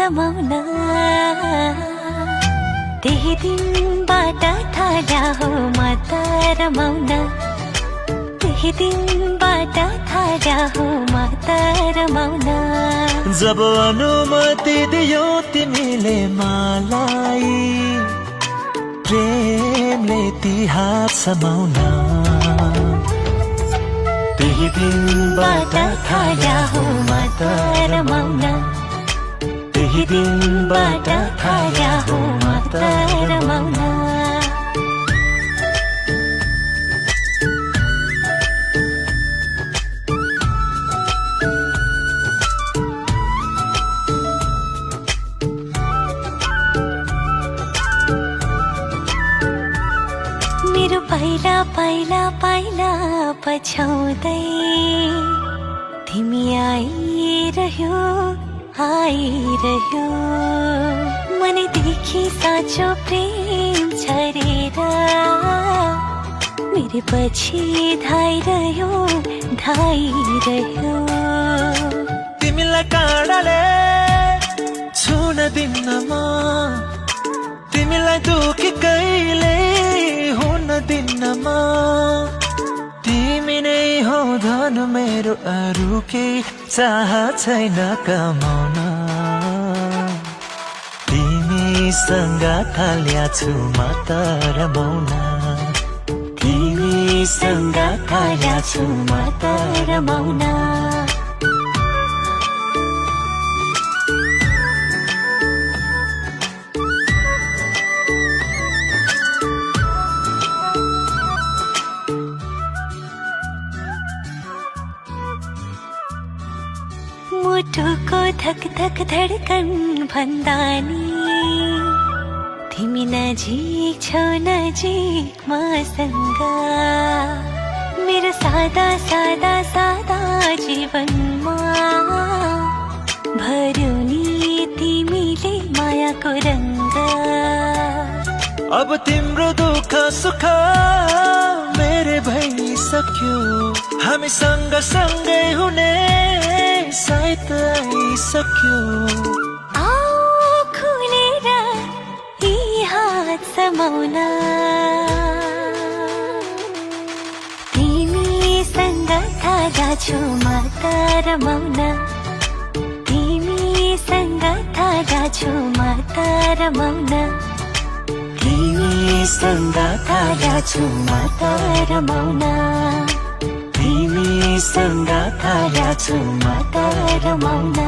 समाउन त्यही दिनबाट थाहा हो म त रमाउन त्यही दिनबाट थाहा हो म त रमाउन जब अनुमति दियो तिमीले मलाई प्रेमले ती हात समाउन त्यही दिनबाट थाहा हो म त रमाउन त्यही दिनबाट थाहा हो म त रमाउन मेरो पाइला पाइला पाइला पछ्याउँदै तिमी आइरह्यो आइरह्यो मनैदेखि साँचो प्रेम छरेर मेरो पछि धाइरह्यो धाइरह्यो तिमीलाई काँडाले छुन दिन्न म तिमीलाई दुखी कहिले हुन दिन्न म तिमी नै हो धन मेरो अरू केही चाह छैन कमाउन तिमीसँग थाल्या छु म त रमाउन तिमीसँग थाल्या छु म त रमाउन मुटुको धक धक धडकन भन्दा नि तिमी नजिक छौ नजिक मसँग मेरो सादा सादा सादा जीवनमा भर्यौ नि तिमीले मायाको रङ्ग अब तिम्रो दुःख सुख मेरे भइसक्यो हामी सँग सँगै हुने सायद आइसक्यो आओ खुलेर यी हात समाउन तिमीसँग थाहा छु म त रमाउन तिमीसँग थाहा छु म त रमाउन तिमीसँग थाहा छु म त रमाउन तिमीसँग थाहा छु म त रमाउन